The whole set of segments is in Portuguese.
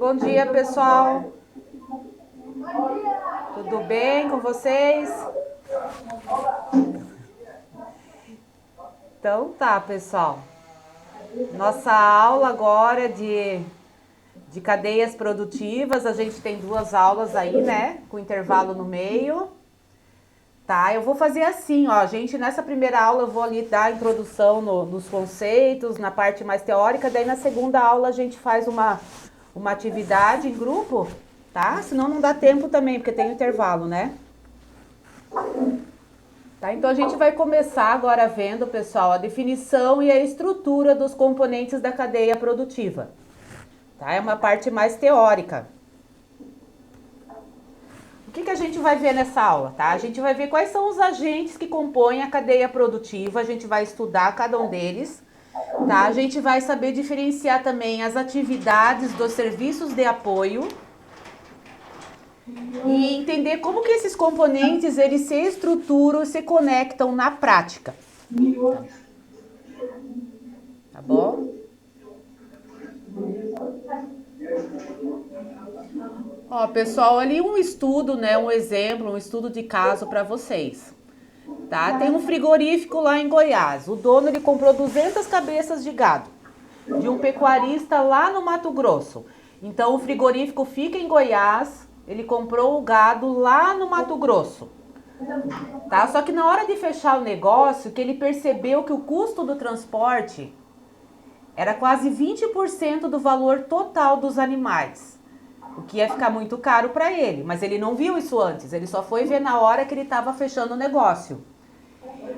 Bom dia, pessoal. Tudo bem com vocês? Então tá, pessoal. Nossa aula agora é de cadeias produtivas. A gente tem 2 aulas aí, né? Com intervalo no meio. Tá, eu vou fazer assim, ó. Gente, nessa primeira aula eu vou ali dar a introdução nos conceitos, na parte mais teórica. Daí na segunda aula a gente faz uma atividade em grupo, tá? Senão não dá tempo também, porque tem intervalo, né? Tá, então a gente vai começar agora vendo, pessoal, a definição e a estrutura dos componentes da cadeia produtiva. Tá? É uma parte mais teórica. O que a gente vai ver nessa aula, tá? A gente vai ver quais são os agentes que compõem a cadeia produtiva, a gente vai estudar cada um deles, tá? A gente vai saber diferenciar também as atividades dos serviços de apoio e entender como que esses componentes, eles se estruturam e se conectam na prática. Tá bom? Ó, pessoal, ali um estudo, né, um exemplo, um estudo de caso para vocês. Tá? Tem um frigorífico lá em Goiás. O dono, ele comprou 200 cabeças de gado de um pecuarista lá no Mato Grosso. Então o frigorífico fica em Goiás, ele comprou o gado lá no Mato Grosso. Tá? Só que na hora de fechar o negócio, que ele percebeu que o custo do transporte era quase 20% do valor total dos animais. O que ia ficar muito caro para ele, mas ele não viu isso antes, ele só foi ver na hora que ele estava fechando o negócio.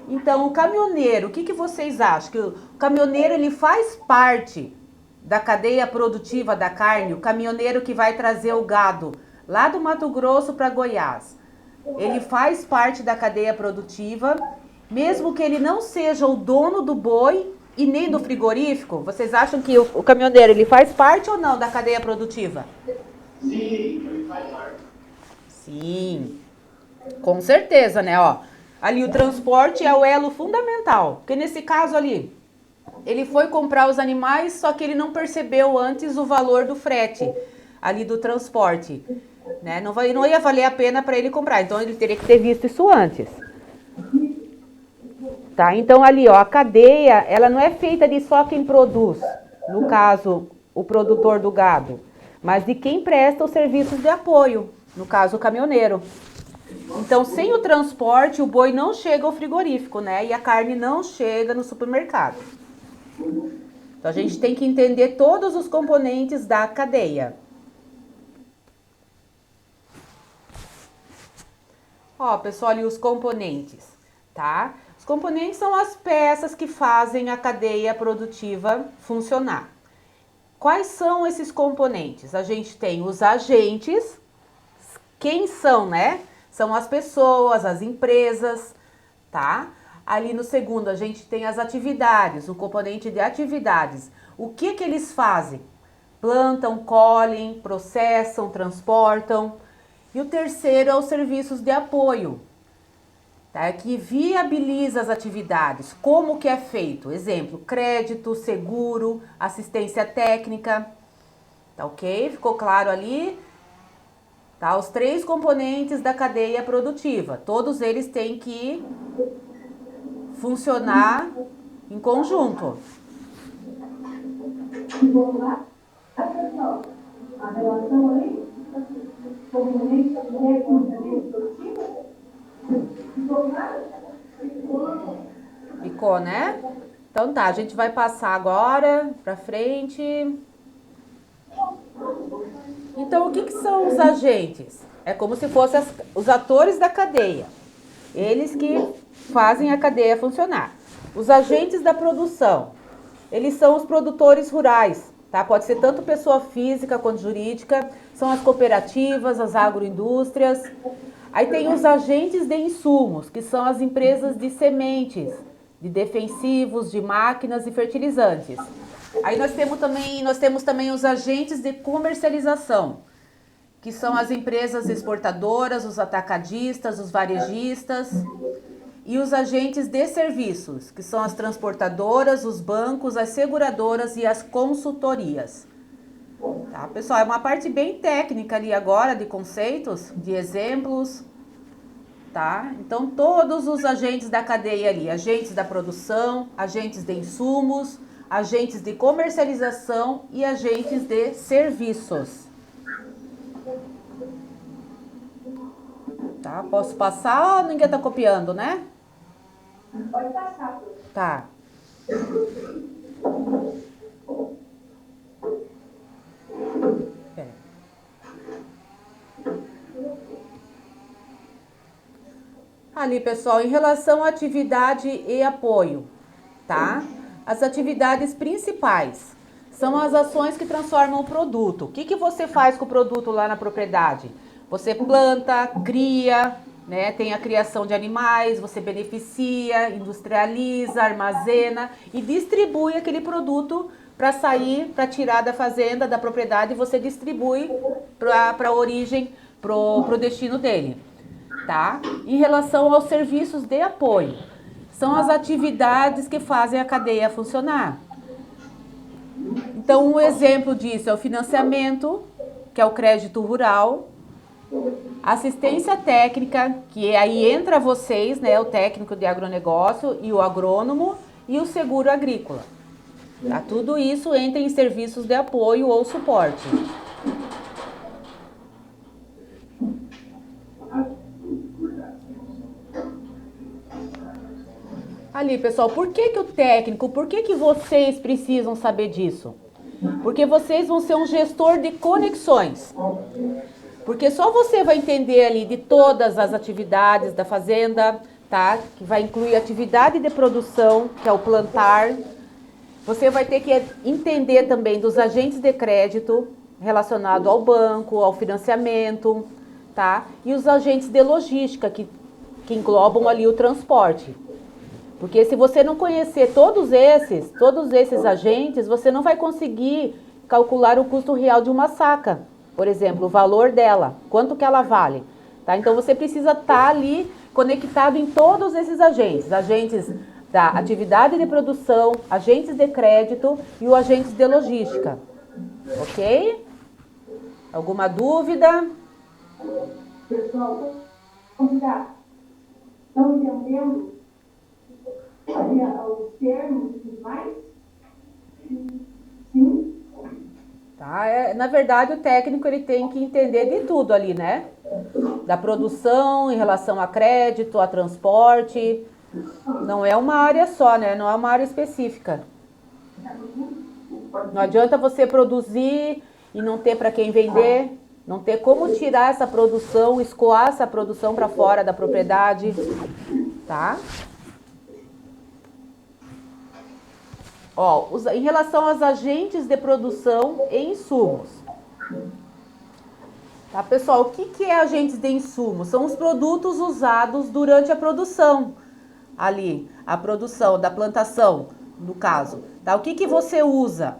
Então, o caminhoneiro, o que vocês acham? Que o caminhoneiro, ele faz parte da cadeia produtiva da carne? O caminhoneiro que vai trazer o gado lá do Mato Grosso para Goiás, ele faz parte da cadeia produtiva, mesmo que ele não seja o dono do boi e nem do frigorífico? Vocês acham que o caminhoneiro, ele faz parte ou não da cadeia produtiva? Sim, ele faz parte. Sim, com certeza, né? Ó, ali o transporte é o elo fundamental, porque nesse caso ali, ele foi comprar os animais, só que ele não percebeu antes o valor do frete, ali do transporte, né? Não ia valer a pena para ele comprar, então ele teria que ter visto isso antes. Tá? Então ali, ó, a cadeia, ela não é feita de só quem produz, no caso, o produtor do gado, mas de quem presta os serviços de apoio, no caso, o caminhoneiro. Então, sem o transporte, o boi não chega ao frigorífico, né? E a carne não chega no supermercado. Então, a gente tem que entender todos os componentes da cadeia. Ó, pessoal, ali os componentes, tá? Os componentes são as peças que fazem a cadeia produtiva funcionar. Quais são esses componentes? A gente tem os agentes. Quem são, né? São as pessoas, as empresas, tá? Ali no segundo a gente tem as atividades, o componente de atividades. O que eles fazem? Plantam, colhem, processam, transportam. E o terceiro é os serviços de apoio, tá? Que viabiliza as atividades. Como que é feito? Exemplo, crédito, seguro, assistência técnica. Tá ok? Ficou claro ali? Tá? Os 3 componentes da cadeia produtiva. Todos eles têm que funcionar em conjunto. A relação aí, componente da cadeia produtiva, Ficou, né? Então tá, a gente vai passar agora pra frente. Então, o que são os agentes? É como se fossem os atores da cadeia. Eles que fazem a cadeia funcionar. Os agentes da produção, eles são os produtores rurais, tá? Pode ser tanto pessoa física quanto jurídica. São as cooperativas, as agroindústrias. Aí tem os agentes de insumos, que são as empresas de sementes, de defensivos, de máquinas e fertilizantes. Aí nós temos também os agentes de comercialização, que são as empresas exportadoras, os atacadistas, os varejistas, e os agentes de serviços, que são as transportadoras, os bancos, as seguradoras e as consultorias. Tá, pessoal? É uma parte bem técnica ali agora, de conceitos, de exemplos, tá? Então, todos os agentes da cadeia ali, agentes da produção, agentes de insumos, agentes de comercialização e agentes de serviços. Tá? Posso passar ou ninguém tá copiando, né? Pode passar. Tá. Pera. Ali, pessoal, em relação à atividade e apoio, tá? As atividades principais são as ações que transformam o produto. O que que você faz com o produto lá na propriedade? Você planta, cria, né? Tem a criação de animais, você beneficia, industrializa, armazena e distribui aquele produto para sair, para tirar da fazenda, da propriedade, e você distribui para a origem, pro destino dele. Tá? Em relação aos serviços de apoio, são as atividades que fazem a cadeia funcionar. Então, um exemplo disso é o financiamento, que é o crédito rural, assistência técnica, que aí entra vocês, né, o técnico de agronegócio e o agrônomo, e o seguro agrícola. Tá? Tudo isso entra em serviços de apoio ou suporte. Ali, pessoal, por que o técnico, por que vocês precisam saber disso? Porque vocês vão ser um gestor de conexões. Porque só você vai entender ali de todas as atividades da fazenda, tá? Que vai incluir atividade de produção, que é o plantar. Você vai ter que entender também dos agentes de crédito relacionado ao banco, ao financiamento, tá? E os agentes de logística, que englobam ali o transporte. Porque se você não conhecer todos esses agentes, você não vai conseguir calcular o custo real de uma saca. Por exemplo, o valor dela, quanto que ela vale. Tá? Então você precisa estar ali conectado em todos esses agentes. Agentes da atividade de produção, agentes de crédito e o agentes de logística. Ok? Alguma dúvida? Pessoal, estão entendendo os termos e tudo mais? Sim. Tá? Na verdade, o técnico ele tem que entender de tudo ali, né? Da produção, em relação a crédito, a transporte. Não é uma área só, né? Não é uma área específica. Não adianta você produzir e não ter para quem vender, não ter como tirar essa produção, escoar essa produção para fora da propriedade, tá? Ó, em relação aos agentes de produção e insumos. Tá, pessoal, o que é agentes de insumos? São os produtos usados durante a produção. Ali, a produção da plantação, no caso. Tá? O que você usa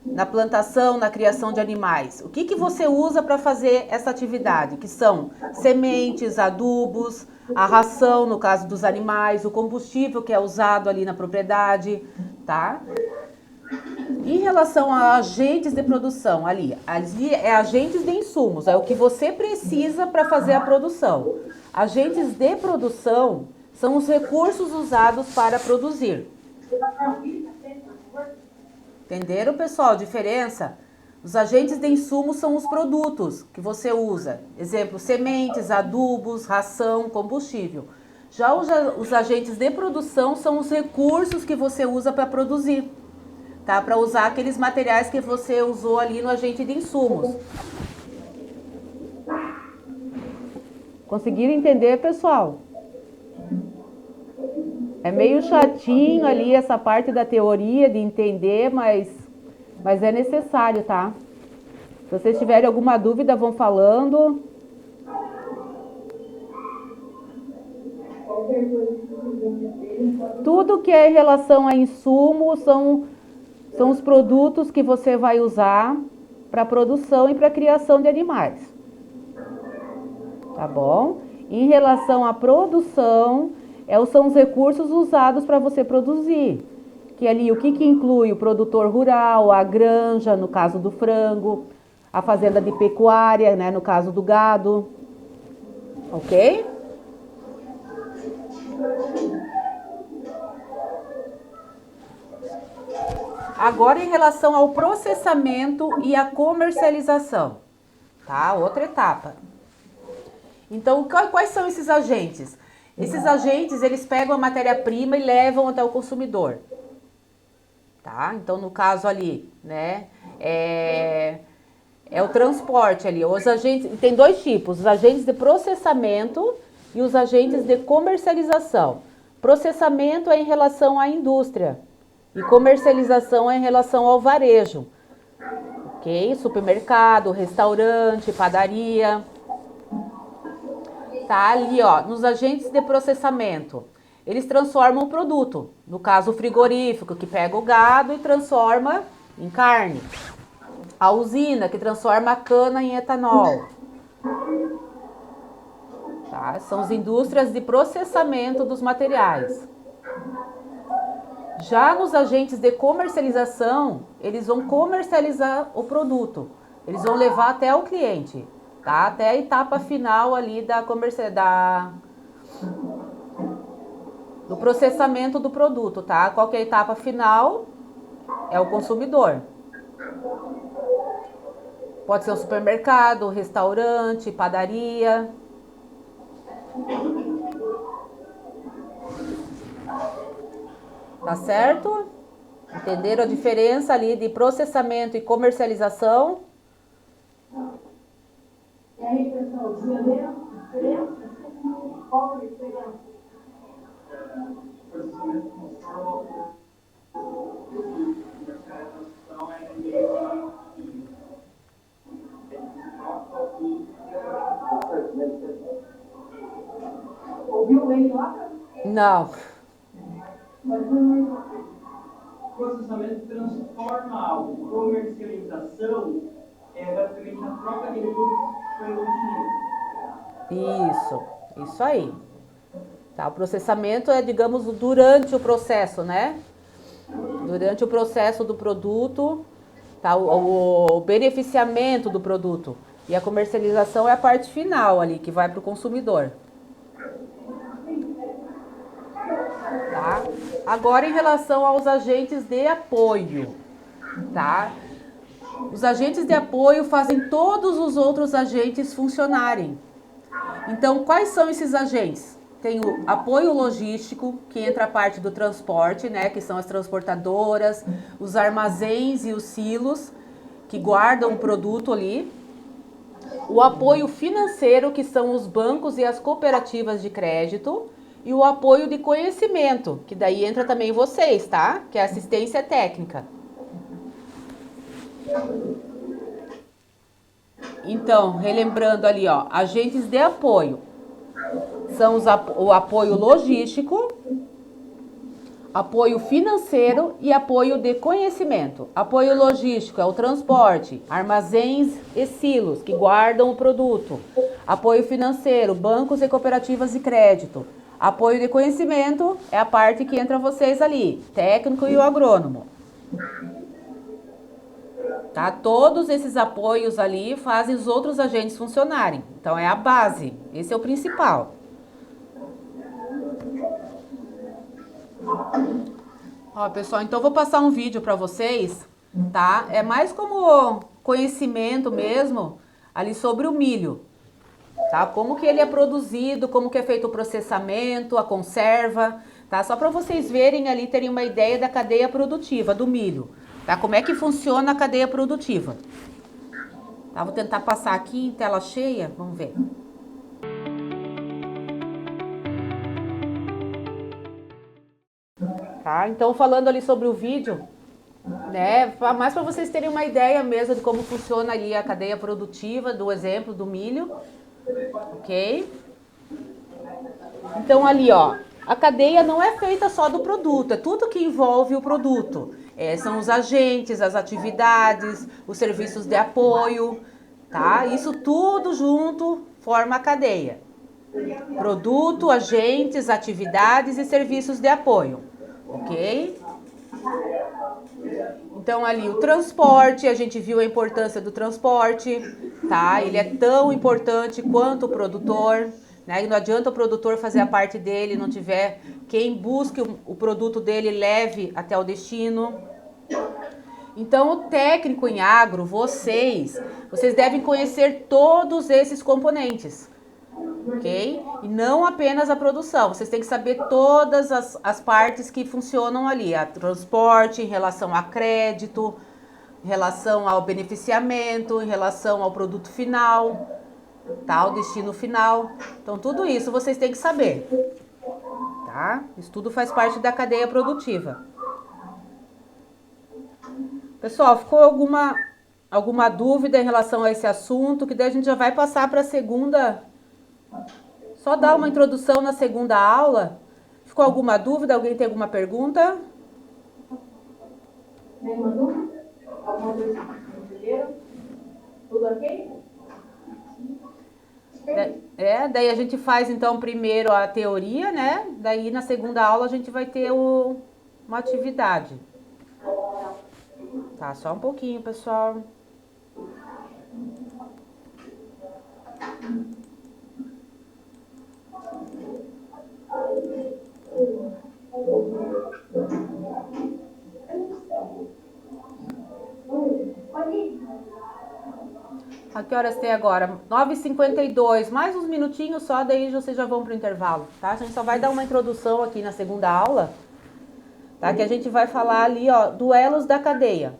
na plantação, na criação de animais? O que você usa para fazer essa atividade? Que são sementes, adubos, a ração, no caso dos animais, o combustível que é usado ali na propriedade, tá? Em relação a agentes de produção, ali é agentes de insumos, é o que você precisa para fazer a produção. Agentes de produção são os recursos usados para produzir. Entenderam, pessoal, a diferença? Os agentes de insumos são os produtos que você usa. Exemplo, sementes, adubos, ração, combustível. Já os agentes de produção são os recursos que você usa para produzir. Tá? Para usar aqueles materiais que você usou ali no agente de insumos. Conseguiram entender, pessoal? É meio chatinho ali essa parte da teoria de entender, mas é necessário, tá? Se vocês tiverem alguma dúvida, vão falando. Tudo que é em relação a insumo são os produtos que você vai usar para produção e para criação de animais. Tá bom? Em relação à produção, são os recursos usados para você produzir. Que ali, o que inclui? O produtor rural, a granja, no caso do frango, a fazenda de pecuária, né, no caso do gado, ok? Agora, em relação ao processamento e a comercialização, tá? Outra etapa. Então, quais são esses agentes? Esses agentes, eles pegam a matéria-prima e levam até o consumidor, tá? Então, no caso ali, né, é o transporte ali. Os agentes, tem dois tipos, os agentes de processamento e os agentes de comercialização. Processamento é em relação à indústria e comercialização é em relação ao varejo, ok? Supermercado, restaurante, padaria. Tá ali, ó, nos agentes de processamento. Eles transformam o produto, no caso o frigorífico, que pega o gado e transforma em carne. A usina, que transforma a cana em etanol. Tá? São as indústrias de processamento dos materiais. Já nos agentes de comercialização, eles vão comercializar o produto. Eles vão levar até o cliente, tá? Até a etapa final ali do processamento do produto, tá? Qual que é a etapa final? É o consumidor. Pode ser o supermercado, o restaurante, padaria. Tá certo? Entenderam a diferença ali de processamento e comercialização? E aí, pessoal, entenderam a diferença? Qual a diferença? Ouviu ele lá? Não. Processamento transforma algo. Comercialização é basicamente a troca de produtos pelo dinheiro. Isso aí. Tá, o processamento é, digamos, durante o processo, né? Durante o processo do produto, tá? O beneficiamento do produto. E a comercialização é a parte final ali, que vai para o consumidor. Tá? Agora, em relação aos agentes de apoio, tá? Os agentes de apoio fazem todos os outros agentes funcionarem. Então, quais são esses agentes? Tem o apoio logístico, que entra a parte do transporte, né? Que são as transportadoras, os armazéns e os silos, que guardam o produto ali. O apoio financeiro, que são os bancos e as cooperativas de crédito. E o apoio de conhecimento, que daí entra também vocês, tá? Que é assistência técnica. Então, relembrando ali, ó, agentes de apoio. São o apoio logístico, apoio financeiro e apoio de conhecimento. Apoio logístico é o transporte, armazéns e silos, que guardam o produto. Apoio financeiro, bancos e cooperativas de crédito. Apoio de conhecimento é a parte que entra vocês ali, técnico e o agrônomo. Tá? Todos esses apoios ali fazem os outros agentes funcionarem. Então é a base, esse é o principal. Ó, pessoal, então eu vou passar um vídeo para vocês, tá? É mais como conhecimento mesmo ali sobre o milho. Tá? Como que ele é produzido, como que é feito o processamento, a conserva, tá? Só para vocês verem ali, terem uma ideia da cadeia produtiva do milho, tá? Como é que funciona a cadeia produtiva. Tá? Vou tentar passar aqui em tela cheia, vamos ver. Tá? Então, falando ali sobre o vídeo, né? Mais para vocês terem uma ideia mesmo de como funciona ali a cadeia produtiva, do exemplo do milho. Ok? Então ali, ó, a cadeia não é feita só do produto, é tudo que envolve o produto. São os agentes, as atividades, os serviços de apoio, tá? Isso tudo junto forma a cadeia. Produto, agentes, atividades e serviços de apoio, ok? Então, ali, o transporte, a gente viu a importância do transporte, tá? Ele é tão importante quanto o produtor, né? E não adianta o produtor fazer a parte dele, não tiver quem busque o produto dele leve até o destino. Então, o técnico em agro, vocês devem conhecer todos esses componentes, ok? E não apenas a produção, vocês têm que saber todas as partes que funcionam ali, a transporte, em relação a crédito, em relação ao beneficiamento, em relação ao produto final, tá? O destino final. Então, tudo isso vocês têm que saber, tá? Isso tudo faz parte da cadeia produtiva. Pessoal, ficou alguma dúvida em relação a esse assunto? Que daí a gente já vai passar para a segunda. Só dar uma introdução na segunda aula. Ficou alguma dúvida? Alguém tem alguma pergunta? Nenhuma dúvida? Alguma coisa que entenderam? Tudo ok? Daí a gente faz então primeiro a teoria, né? Daí na segunda aula a gente vai ter uma atividade. Tá, só um pouquinho, pessoal. A que horas tem agora? 9h52, mais uns minutinhos só, daí vocês já vão pro intervalo, tá? A gente só vai dar uma introdução aqui na segunda aula, tá? Que a gente vai falar ali, ó, duelos da cadeia,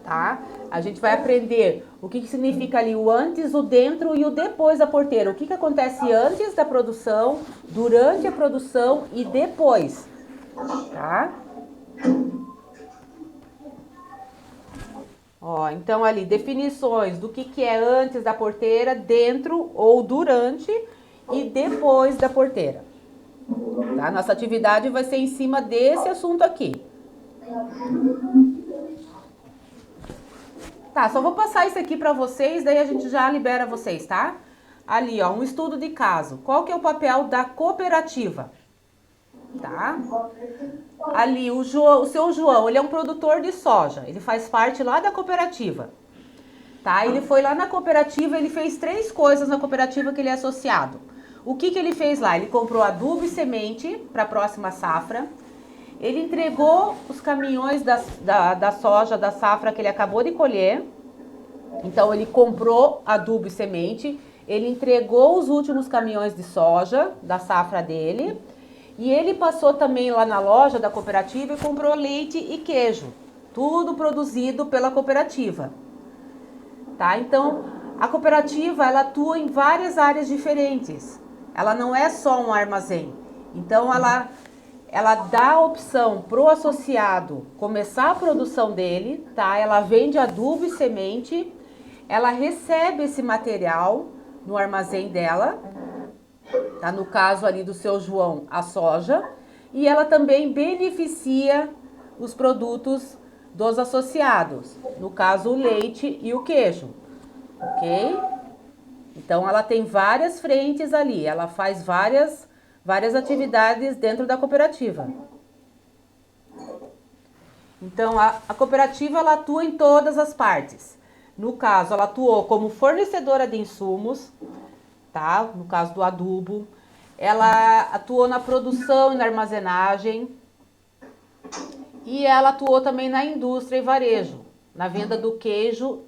tá? A gente vai aprender o que significa ali o antes, o dentro e o depois da porteira. O que acontece antes da produção, durante a produção e depois, tá? Ó, então ali, definições do que é antes da porteira, dentro ou durante e depois da porteira. Tá? Nossa atividade vai ser em cima desse assunto aqui. Tá, só vou passar isso aqui para vocês, daí a gente já libera vocês, tá? Ali, ó, um estudo de caso. Qual que é o papel da cooperativa? Tá? Ali, o seu João, ele é um produtor de soja. Ele faz parte lá da cooperativa. Tá? Ele foi lá na cooperativa, ele fez 3 coisas na cooperativa que ele é associado. O que ele fez lá? Ele comprou adubo e semente para a próxima safra. Ele entregou os caminhões da soja, da safra que ele acabou de colher. Então, ele comprou adubo e semente. Ele entregou os últimos caminhões de soja da safra dele. E ele passou também lá na loja da cooperativa e comprou leite e queijo. Tudo produzido pela cooperativa. Tá? Então, a cooperativa, ela atua em várias áreas diferentes. Ela não é só um armazém. Então, ela dá a opção pro associado começar a produção dele, tá? Ela vende adubo e semente, ela recebe esse material no armazém dela, tá? No caso ali do seu João, a soja, e ela também beneficia os produtos dos associados, no caso o leite e o queijo, ok? Então ela tem várias frentes ali, ela faz várias atividades dentro da cooperativa. Então a cooperativa, ela atua em todas as partes. No caso, ela atuou como fornecedora de insumos, tá? No caso do adubo, ela atuou na produção e na armazenagem, e ela atuou também na indústria e varejo, na venda do queijo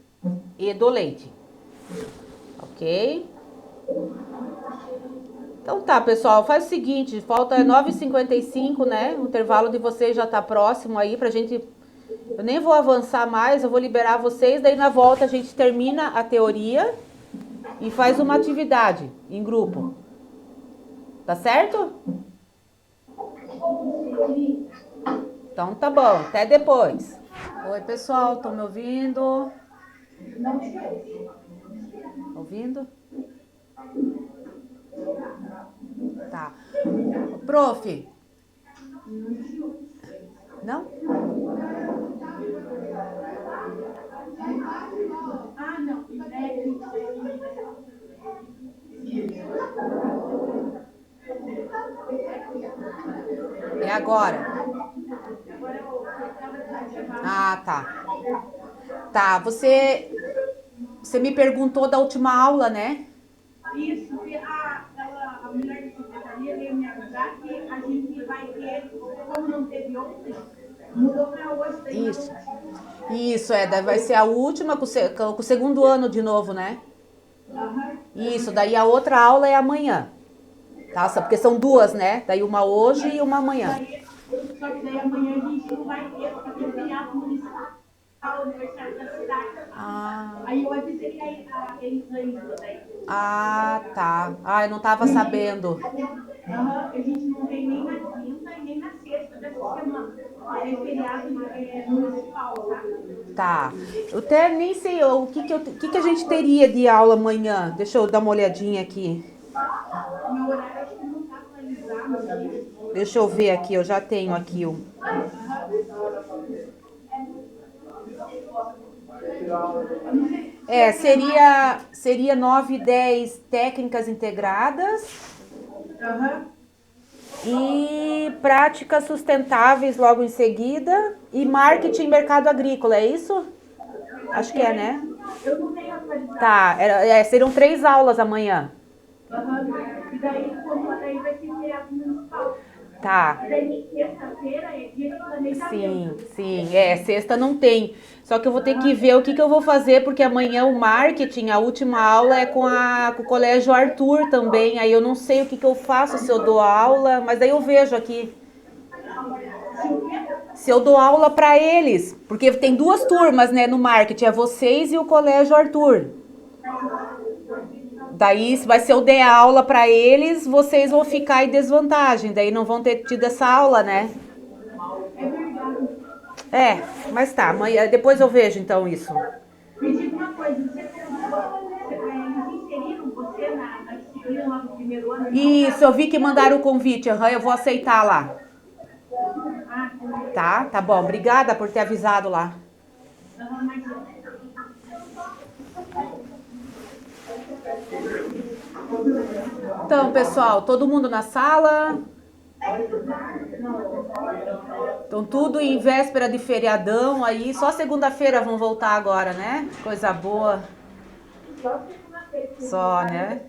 e do leite. Ok? Então tá, pessoal, faz o seguinte, falta 9h55, né? O intervalo de vocês já tá próximo aí pra gente... Eu nem vou avançar mais, eu vou liberar vocês, daí na volta a gente termina a teoria e faz uma atividade em grupo. Tá certo? Então tá bom, até depois. Oi, pessoal, estão me ouvindo? Ouvindo? Tá. Prof. Não? Ah, não. É agora. Ah, tá. Tá, você me perguntou da última aula, né? Isso, e a mulher de secretaria veio me avisar que a gente vai ter, como não teve ontem, mudou para hoje, daí Isso. Isso, daí vai ser a última com o segundo ano de novo, né? Aham. Isso, daí a outra aula é amanhã. Tá? Porque são duas, né? Daí uma hoje e uma amanhã. Só que daí amanhã a gente não vai ter, porque tem feriado municipal, aniversário da cidade. Ah, Aí eu avisei eles ainda, daí. ah, tá. Ah, eu não tava sabendo. Aham, a gente não tem nem na quinta e nem na sexta dessa semana. É feriado municipal, tá? Tá. Eu até nem sei o que a gente teria de aula amanhã. Deixa eu dar uma olhadinha aqui. Meu horário acho que não tá atualizado aqui. Deixa eu ver aqui, eu já tenho aqui o. Seria 9 e 10 técnicas integradas Aham. e práticas sustentáveis logo em seguida e marketing e mercado agrícola, é isso? Acho que é, né? Eu não tenho atualizado. Tá, seriam 3 aulas amanhã. Aham. E daí, como daí vai ser feriado municipal. Tá. E daí, sexta-feira é dia de planejamento. Sim, sexta não tem. Só que eu vou ter que ver o que eu vou fazer, porque amanhã o marketing, a última aula é com o Colégio Arthur também. Aí eu não sei o que eu faço, se eu dou aula, mas aí eu vejo aqui. Se eu dou aula para eles, porque tem 2 turmas, né, no marketing, é vocês e o Colégio Arthur. Daí, se vai ser eu der aula para eles, vocês vão ficar em desvantagem, daí não vão ter tido essa aula, né? É verdade. Mas tá, amanhã, depois eu vejo então isso. Me diga uma coisa, eles inseriram você na disciplina lá do primeiro ano? Isso, eu vi que mandaram o convite, eu vou aceitar lá. Ah, Tá bom, obrigada por ter avisado lá. mas Então, pessoal, todo mundo na sala? Estão tudo em véspera de feriadão aí, só segunda-feira vão voltar agora, né? Coisa boa. Só, né?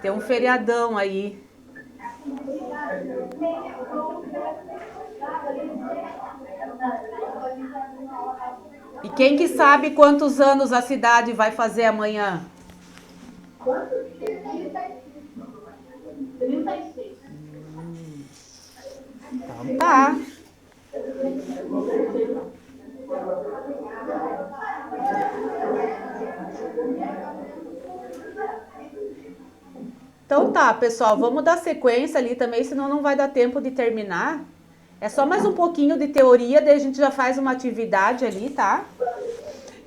Tem um feriadão aí. E quem que sabe quantos anos a cidade vai fazer amanhã? 36. Então tá. Então tá, pessoal, vamos dar sequência ali também, senão não vai dar tempo de terminar. É só mais um pouquinho de teoria, daí a gente já faz uma atividade ali, tá?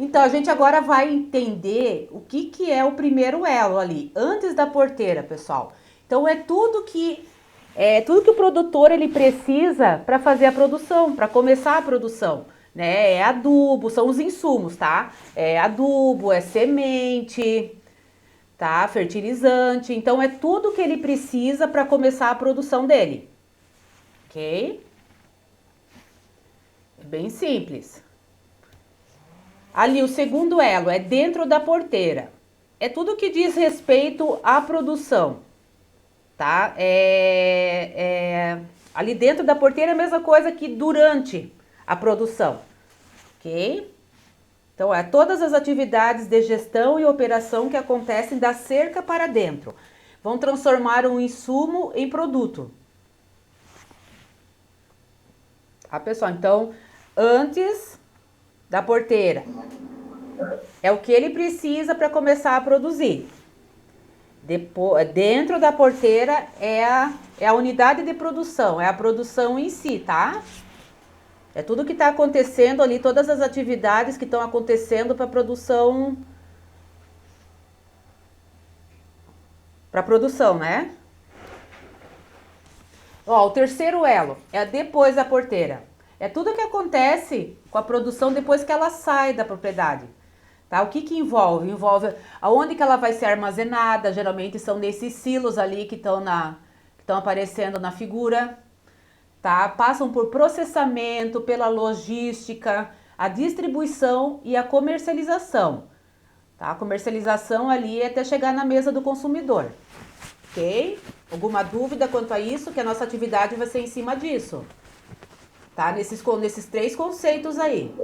Então, a gente agora vai entender o que é o primeiro elo ali, antes da porteira, pessoal. Então, é tudo que o produtor ele precisa para fazer a produção, para começar a produção, né? É adubo, são os insumos, tá? É adubo, é semente, tá? Fertilizante. Então, é tudo que ele precisa para começar a produção dele, ok? É bem simples. Ali, o segundo elo é dentro da porteira. É tudo que diz respeito à produção, tá? Ali dentro da porteira é a mesma coisa que durante a produção, ok? Então, todas as atividades de gestão e operação que acontecem da cerca para dentro. Vão transformar um insumo em produto. Tá, pessoal? Então, antes da porteira. É o que ele precisa para começar a produzir. Dentro da porteira é a unidade de produção, é a produção em si, tá? É tudo que está acontecendo ali, todas as atividades que estão acontecendo para produção. Para produção, né? Ó, o terceiro elo é depois da porteira. É tudo que acontece com a produção depois que ela sai da propriedade. Tá? O que envolve? Envolve aonde que ela vai ser armazenada, geralmente são nesses silos ali que estão aparecendo na figura. tá? Passam por processamento, pela logística, a distribuição e a comercialização, tá? A comercialização ali é até chegar na mesa do consumidor, ok? Alguma dúvida quanto a isso? Que a nossa atividade vai ser em cima disso, tá? Nesses 3 conceitos aí.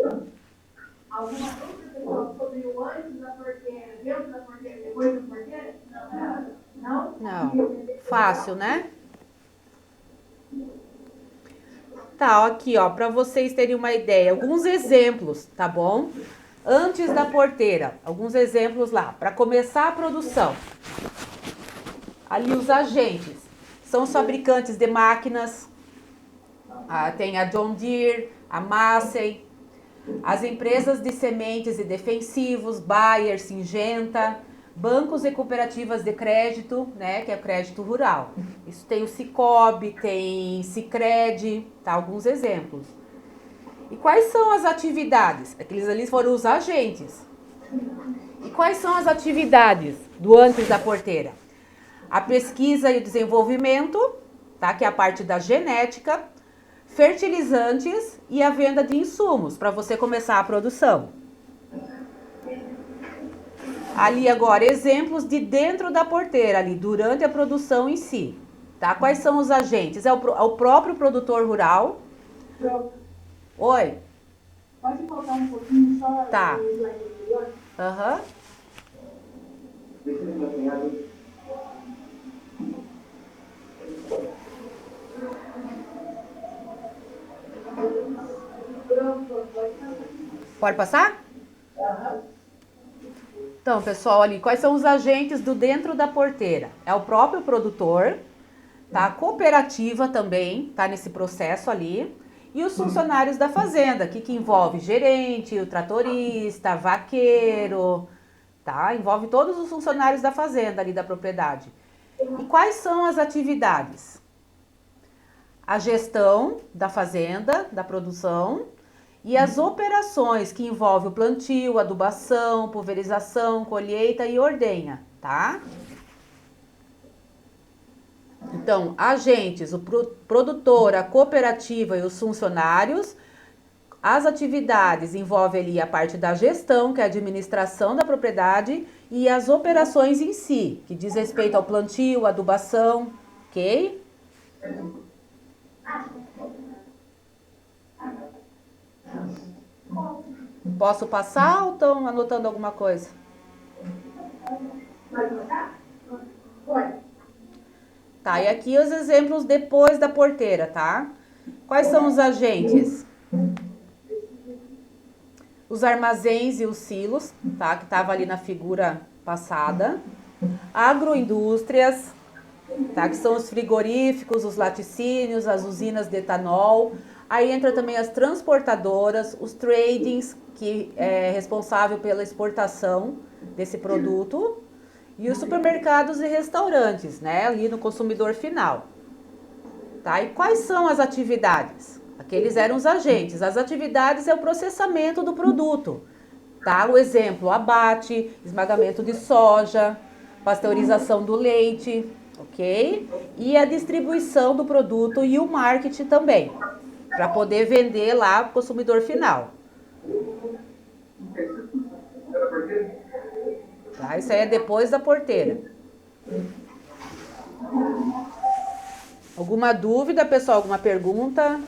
Alguma dúvida, pessoal, sobre o antes da porteira, dentro da porteira, depois da porteira? Não? Não. Fácil, né? Tá, aqui, ó, para vocês terem uma ideia, alguns exemplos, tá bom? Antes da porteira, alguns exemplos lá, para começar a produção. Ali os agentes são os fabricantes de máquinas, tem a John Deere, a Massey, as empresas de sementes e defensivos, Bayer, Syngenta, bancos e cooperativas de crédito, né, que é o crédito rural. Isso tem o Cicobi, tem Sicredi, tá, alguns exemplos. E quais são as atividades? Aqueles ali foram os agentes. E quais são as atividades do antes da porteira? A pesquisa e o desenvolvimento, tá, que é a parte da genética, fertilizantes e a venda de insumos para você começar a produção. Ali agora, exemplos de dentro da porteira, ali, durante a produção em si. Tá? Quais são os agentes? É o próprio produtor rural. Oi? Pode colocar um pouquinho só? Tá. Aham. Pode passar? Então, pessoal, ali, quais são os agentes do dentro da porteira? É o próprio produtor, tá? A cooperativa também tá nesse processo ali. E os funcionários da fazenda, que envolve gerente, o tratorista, vaqueiro, tá? Envolve todos os funcionários da fazenda ali da propriedade. E quais são as atividades? A gestão da fazenda, da produção, e as operações que envolvem o plantio, adubação, pulverização, colheita e ordenha, tá? Então, agentes, o produtor, a cooperativa e os funcionários, as atividades envolvem ali a parte da gestão, que é a administração da propriedade, e as operações em si, que diz respeito ao plantio, adubação, ok? Posso passar ou estão anotando alguma coisa? Pode botar? Pode. Tá, e aqui os exemplos depois da porteira, tá? Quais são os agentes? Os armazéns e os silos, tá? Que estava ali na figura passada. Agroindústrias, tá? Que são os frigoríficos, os laticínios, as usinas de etanol. Aí entra também as transportadoras, os tradings, que é responsável pela exportação desse produto. E os supermercados e restaurantes, né? Ali no consumidor final. Tá? E quais são as atividades? Aqueles eram os agentes. As atividades é o processamento do produto. Tá? O exemplo, abate, esmagamento de soja, pasteurização do leite, ok? E a distribuição do produto e o marketing também, para poder vender lá para o consumidor final. Tá? Isso aí é depois da porteira. Alguma dúvida, pessoal? Alguma pergunta?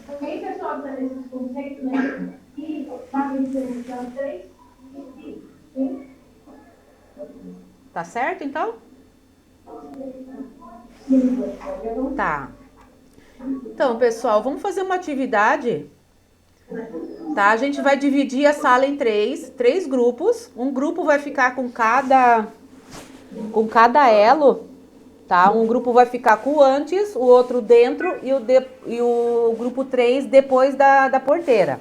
Ok, pessoal, para esses conceitos, né? E para diferenciar os três. Tá certo, então? Tá. Então, pessoal, vamos fazer uma atividade, tá? A gente vai dividir a sala em três grupos. Um grupo vai ficar com cada elo, tá? Um grupo vai ficar com o antes, o outro dentro e o grupo 3 depois da porteira.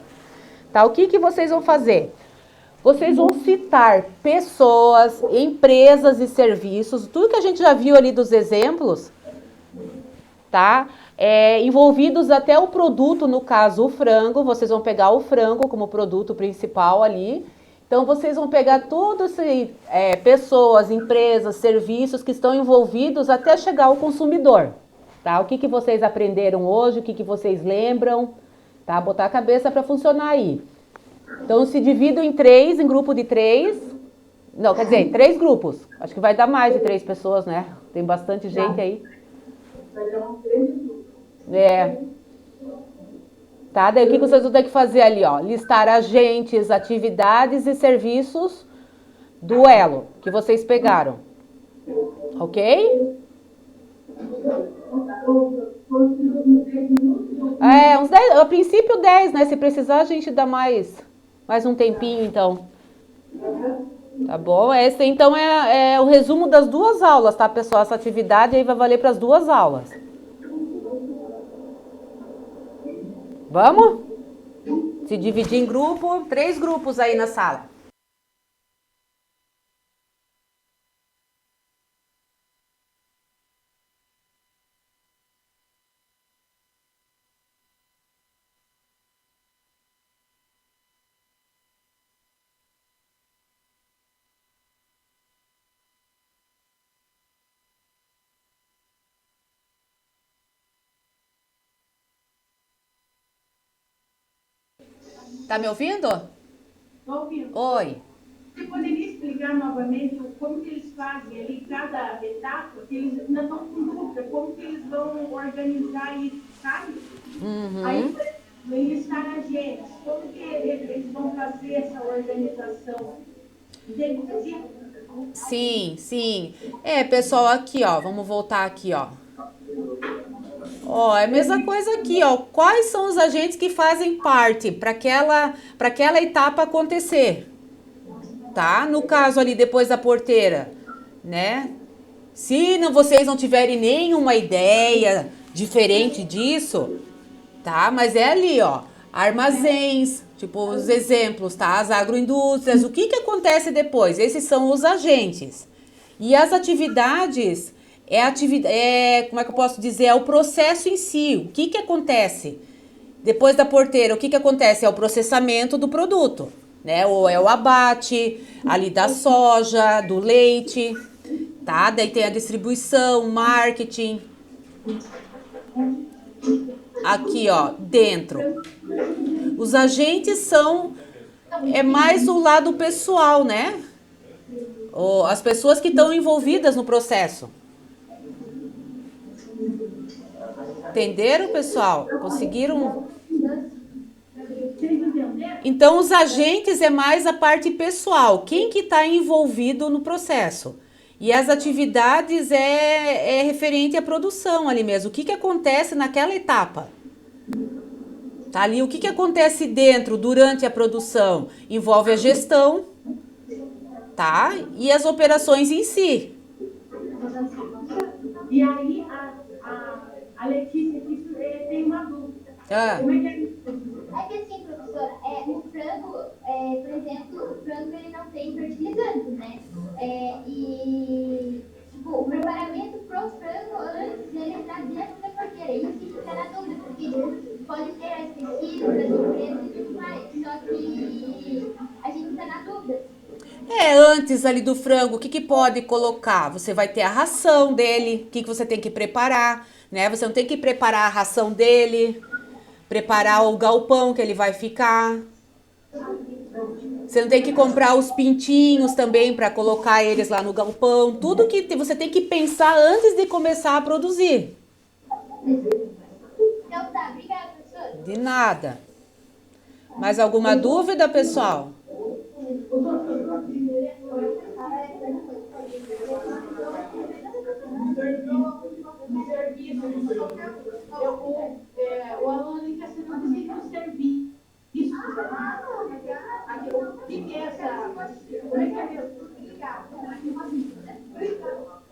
Tá? O que vocês vão fazer? Vocês vão citar pessoas, empresas e serviços, tudo que a gente já viu ali dos exemplos, tá? Envolvidos até o produto, no caso o frango, vocês vão pegar o frango como produto principal ali Então, vocês vão pegar todas pessoas, empresas, serviços que estão envolvidos até chegar ao consumidor. Tá? O que, que vocês aprenderam hoje, o que, que vocês lembram, tá? Botar a cabeça para funcionar aí. Então, se dividam em três, em grupo de três. Não, quer dizer, 3 grupos. Acho que vai dar mais de 3 pessoas, né? Tem bastante gente aí. É. Tá? Daí o que vocês vão ter que fazer ali, ó? Listar agentes, atividades e serviços do elo que vocês pegaram. Ok? Uns 10, a princípio 10, né? Se precisar, a gente dá mais um tempinho, então. Tá bom? Esse, então, é o resumo das 2 aulas, tá, pessoal? Essa atividade aí vai valer para as 2 aulas. Vamos? Se dividir em grupo, 3 grupos aí na sala. Tá me ouvindo? Estou ouvindo. Oi. Você poderia explicar novamente como que eles fazem ali cada etapa, que eles ainda estão com dúvida, como que eles vão organizar isso, sabe? Aí, por exemplo, enlistar agentes, como que eles vão fazer essa organização? Entende? Sim, sim. Pessoal, aqui, ó, vamos voltar aqui, ó. Ó, é a mesma coisa aqui, ó. Quais são os agentes que fazem parte para aquela etapa acontecer? Tá? No caso ali, depois da porteira, né? Se vocês não tiverem nenhuma ideia diferente disso, tá? Mas é ali, ó. Armazéns, tipo os exemplos, tá? As agroindústrias, o que acontece depois? Esses são os agentes. E as atividades, como é que eu posso dizer? É o processo em si. O que acontece? Depois da porteira, o que acontece? É o processamento do produto, né? Ou é o abate ali da soja, do leite, tá? Daí tem a distribuição, marketing. Aqui, ó, dentro. Os agentes são mais o lado pessoal, né? As pessoas que estão envolvidas no processo. Entenderam, pessoal? Conseguiram? Então, os agentes é mais a parte pessoal. Quem que está envolvido no processo? E as atividades é referente à produção ali mesmo. O que acontece naquela etapa? Tá ali, o que acontece dentro, durante a produção? Envolve a gestão, tá? E as operações em si. E aí, a Letícia aqui tem uma dúvida. Como é que é? É que assim, professora, o frango, por exemplo, o frango ele não tem fertilizantes, né? E tipo, o preparamento pro frango antes ele entrar dentro da porteira. Isso fica na dúvida, porque pode ter as pesquisas, as empresas e tudo mais. Só que a gente está na dúvida. Antes ali do frango, o que pode colocar? Você vai ter a ração dele, o que você tem que preparar, né? Você não tem que preparar a ração dele, preparar o galpão que ele vai ficar. Você não tem que comprar os pintinhos também para colocar eles lá no galpão. Tudo que você tem que pensar antes de começar a produzir. Então tá, obrigada, professora. De nada. Mais alguma dúvida, pessoal? O aluno está sendo dizer que o serviço. O que é essa? Como é que é mesmo?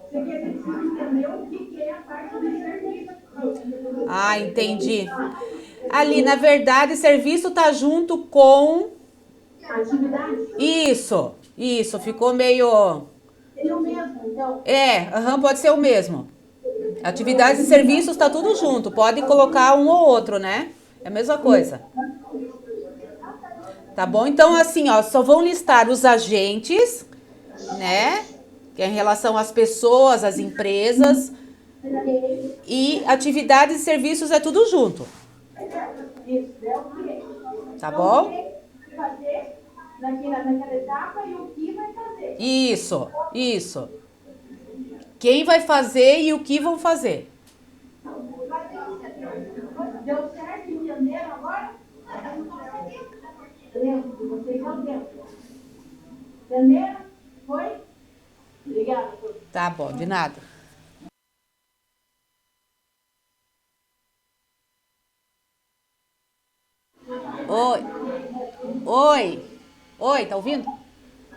Você quer dizer que você entendeu o que é a parte do serviço? Ah, entendi. Ali, na verdade, serviço tá junto com... Atividade? Isso, ficou meio... Ele é o mesmo, então? Pode ser o mesmo. Atividades e serviços tá tudo junto, pode colocar um ou outro, né? É a mesma coisa. Tá bom? Então, assim, ó, só vão listar os agentes, né? Que é em relação às pessoas, às empresas. E atividades e serviços é tudo junto. Isso, é o que? Tá Então, bom? o que vai fazer naquela etapa e o que vai fazer. Isso. Quem vai fazer e o que vão fazer. Deu certo? Entenderam agora? Lembro, vocês não dentro. Entenderam? Foi? Obrigada. Tá bom, de nada. Oi. Oi, tá ouvindo?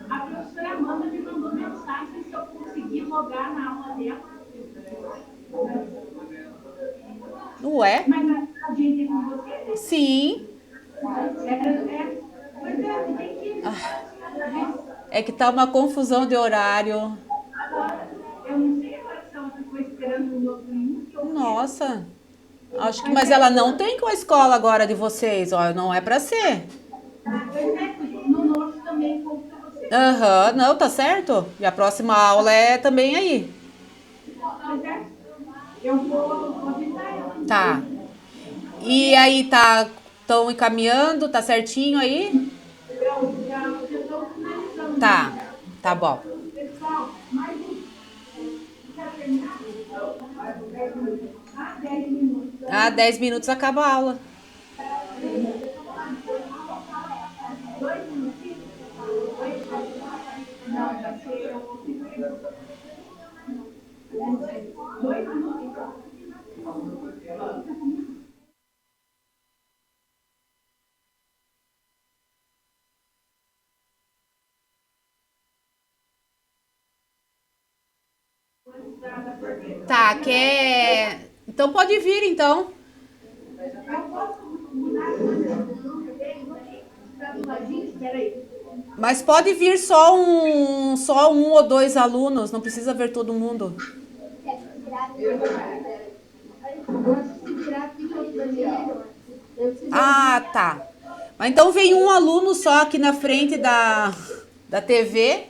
A professora Amanda me mandou mensagem se eu conseguir logar na aula dela. Não é? Mas a gente é com você, né? Sim. Pois é, tem que... É que tá uma confusão de horário. Eu não sei agora se ela ficou esperando o outro link ou Nossa. Acho que, mas ela não tem com a escola agora de vocês, ó, não é pra ser. no nosso também conta você. Aham, não, tá certo. E a próxima aula é também aí. Pois é. Eu vou avisar ela. Tá. E aí, estão encaminhando, tá certinho aí? Eu já estou finalizando. Tá bom. Pessoal, mais um. Já terminaram? 10 minutos. 10 minutos acaba a aula. 2 minutinhos? Não, vai ser 2 minutos. Tá, quer... Então pode vir, então. Eu posso mudar para do ladinho? Espera aí. Mas pode vir só um ou dois alunos, não precisa ver todo mundo. Ah, tá. Mas então vem um aluno só aqui na frente da TV.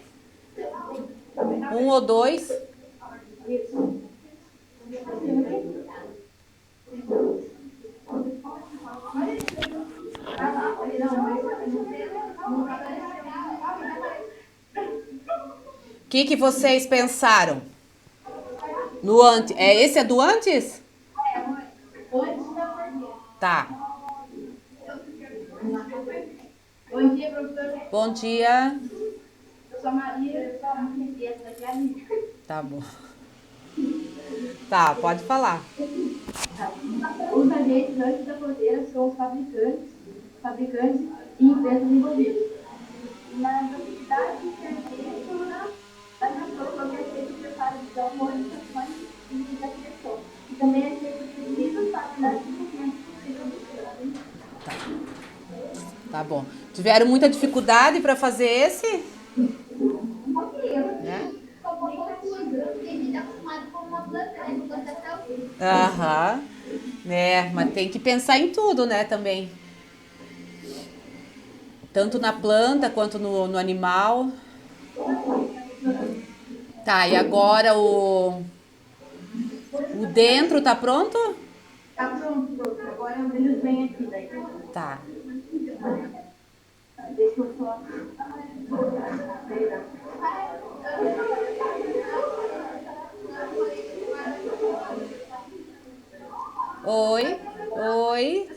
Um ou dois. O que vocês pensaram? No antes. Esse é do antes? Tá. Bom dia, professora. Bom dia. Eu sou a Maria, eu sou a Maria daqui a Anitta. Tá bom. Tá, pode falar. Os agentes antes da fronteira são os fabricantes e empresas envolvidas. Nas atividades de serviço, as pessoas vão ter feito preparação, modificações e da direção. E também é ser preciso para dar desenvolvimento possível. Tá bom. Tiveram muita dificuldade para fazer esse? Né? Aham. Mas tem que pensar em tudo, né, também. Tanto na planta quanto no animal. Tá, e agora o dentro tá pronto? Tá pronto, professor. Agora eles vêm aqui daí. Tá. Deixa eu só... Oi.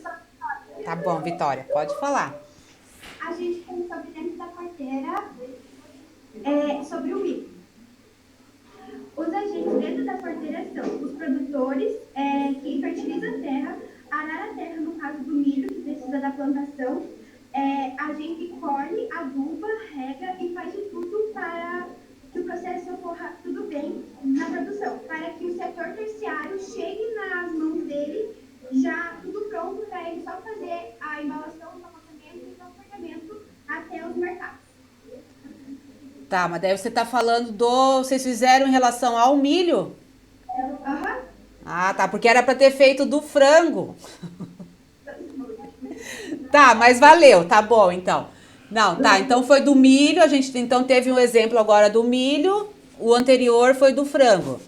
Tá bom, Vitória, pode falar. A gente começou dentro da carteira sobre o milho. Os agentes dentro da porteira são os produtores que fertilizam a terra, arar a terra no caso do milho, que precisa da plantação, a gente colhe, aduba, rega e faz de tudo para que o processo ocorra tudo bem na produção, para que o setor terciário chegue nas mãos dele já tudo pronto para ele só fazer a embalação, o empacotamento e o transportamento até os mercados. Tá, mas daí você tá falando vocês fizeram em relação ao milho? Aham. Ah, tá, porque era pra ter feito do frango. Tá, mas valeu, tá bom, então. Não, tá. Então foi do milho. A gente então teve um exemplo agora do milho. O anterior foi do frango.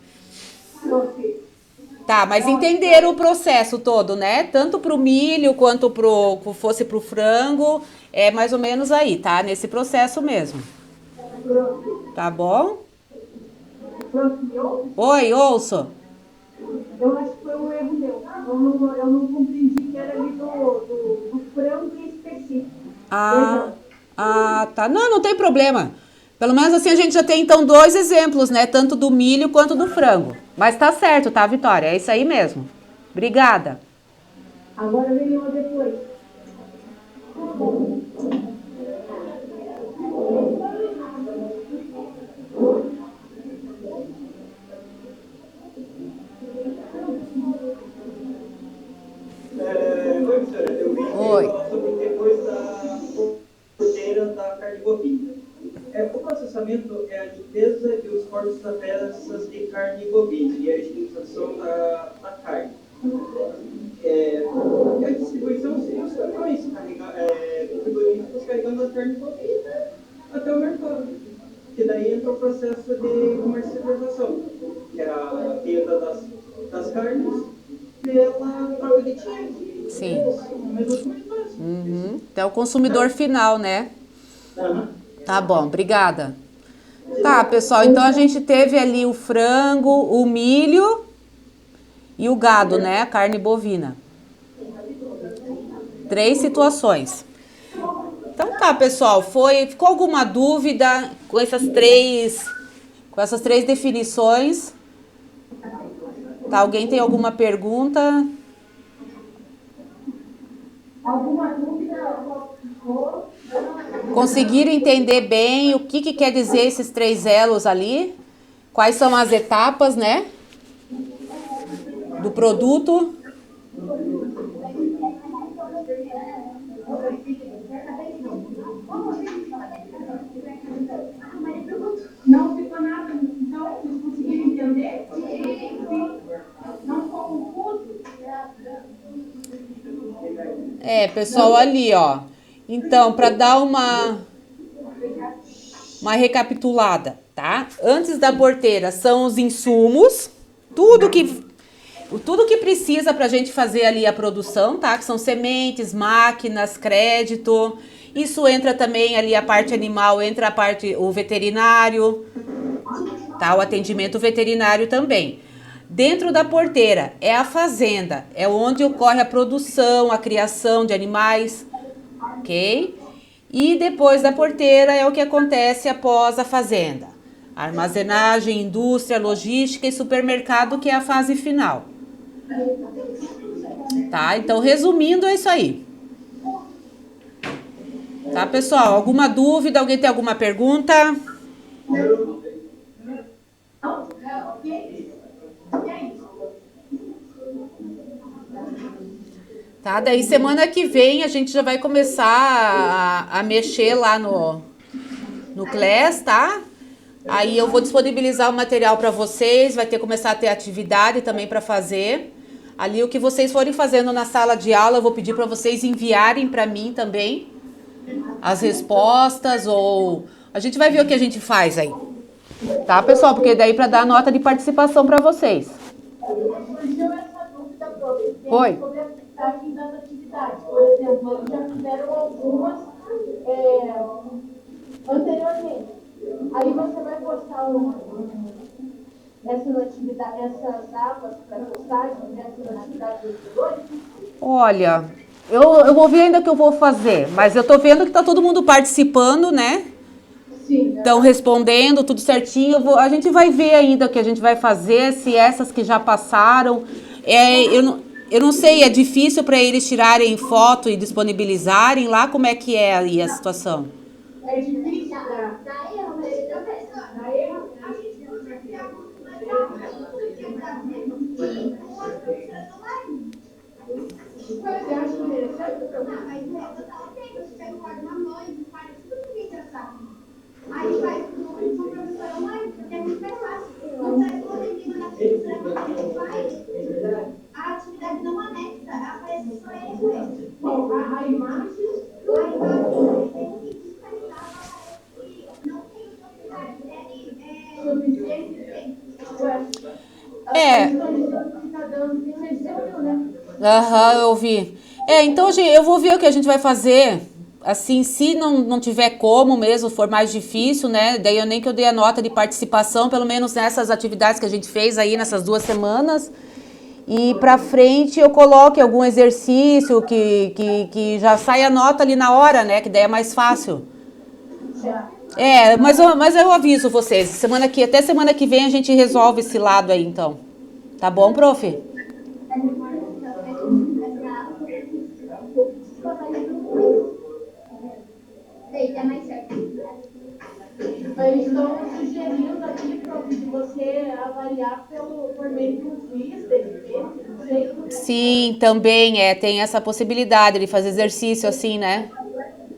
Tá, mas entenderam o processo todo, né? Tanto pro milho quanto fosse pro frango. É mais ou menos aí, tá? Nesse processo mesmo. Tá bom? Oi, ouço. Eu acho que foi um erro meu. Eu não compreendi que era ali do frango em específico. Tá. Não tem problema. Pelo menos assim a gente já tem então 2 exemplos, né? Tanto do milho quanto do frango. Mas tá certo, tá, Vitória? É isso aí mesmo. Obrigada. Agora vem uma depois. Oi, professora. Eu vi Oi. sobre depois da porteira da carne bovina. O processamento é a limpeza e os cortes das peças de carne bovina e a higienização da carne. E a distribuição seria os caminhões frigoríficos carregando a carne bovina até o mercado. Que daí entra o processo de comercialização, que é a venda das carnes pela troca de dinheiro. Sim. Então, o consumidor final, né? Tá bom, obrigada. Tá, pessoal, então a gente teve ali o frango, o milho e o gado, né? A carne bovina. 3 situações. Então tá, pessoal, ficou alguma dúvida com essas três definições? Tá, alguém tem alguma pergunta? Alguma dúvida? Conseguiram entender bem o que quer dizer esses 3 elos ali? Quais são as etapas, né? Do produto? Não ficou nada, então vocês conseguiram entender? Sim. Não ficou confuso? Pessoal, ali, ó. Então, para dar uma recapitulada, tá? Antes da porteira são os insumos, tudo que precisa para a gente fazer ali a produção, tá? Que são sementes, máquinas, crédito. Isso entra também ali a parte animal, entra a parte o veterinário, tá? O atendimento veterinário também. Dentro da porteira é a fazenda, é onde ocorre a produção, a criação de animais, ok? E depois da porteira é o que acontece após a fazenda. Armazenagem, indústria, logística e supermercado, que é a fase final. Tá? Então, resumindo, é isso aí. Tá, pessoal? Alguma dúvida? Alguém tem alguma pergunta? Tá, daí semana que vem a gente já vai começar a mexer lá no CLES, tá? Aí eu vou disponibilizar o material para vocês, vai começar a ter atividade também para fazer. Ali o que vocês forem fazendo na sala de aula, eu vou pedir para vocês enviarem para mim também as respostas, ou a gente vai ver o que a gente faz aí. Tá, pessoal? Porque daí para dar nota de participação para vocês. Surgiu essa dúvida, prof. Oi. Sobre a testagem das atividades. Por exemplo, eles já fizeram algumas anteriormente. Aí você vai postar essas abas para postagem dessas atividades anteriores? Olha, eu vou ver ainda o que eu vou fazer, mas eu tô vendo que tá todo mundo participando, né? Sim. Estão respondendo tudo certinho. A gente vai ver ainda o que a gente vai fazer, se essas que já passaram. Eu não sei, é difícil para eles tirarem foto e disponibilizarem lá, como é que é aí a situação? É difícil. Dá erro, mas então, Dá erro. Você acha interessante? aí faz com o professor online, porque é muito mais fácil. Quando está respondido na pesquisa, quando a gente faz, a atividade não anexa, aparece só ele com ele. Bom, a imagem. A imagem tem um vídeo. É. Estão dizendo que tá dando, você ouviu, né? Aham, eu ouvi. Então, gente, eu vou ver o que a gente vai fazer. Assim, se não tiver como mesmo, for mais difícil, né? Daí nem que eu dei a nota de participação, pelo menos nessas atividades que a gente fez aí nessas 2 semanas. E pra frente eu coloque algum exercício que já sai a nota ali na hora, né? Que daí é mais fácil. Mas eu aviso vocês. Até semana que vem a gente resolve esse lado aí, então. Tá bom, prof? Daí dá mais certo. Eles estão sugerindo aqui, prof, de você avaliar por meio de um quiz, de repente, não sei. Sim, também tem essa possibilidade de fazer exercício assim, né?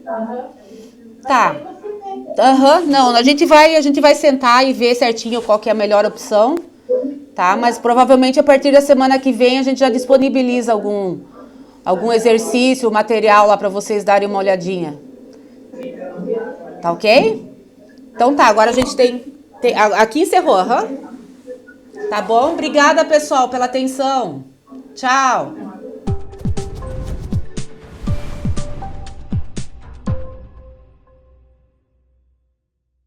Aham. Tá. Aí você vê. Aham, não, a gente vai sentar e ver certinho qual que é a melhor opção, tá? Mas provavelmente a partir da semana que vem a gente já disponibiliza algum exercício, material lá pra vocês darem uma olhadinha. Tá ok? Então tá, agora a gente aqui encerrou, aham. Tá bom? Obrigada, pessoal, pela atenção. Tchau.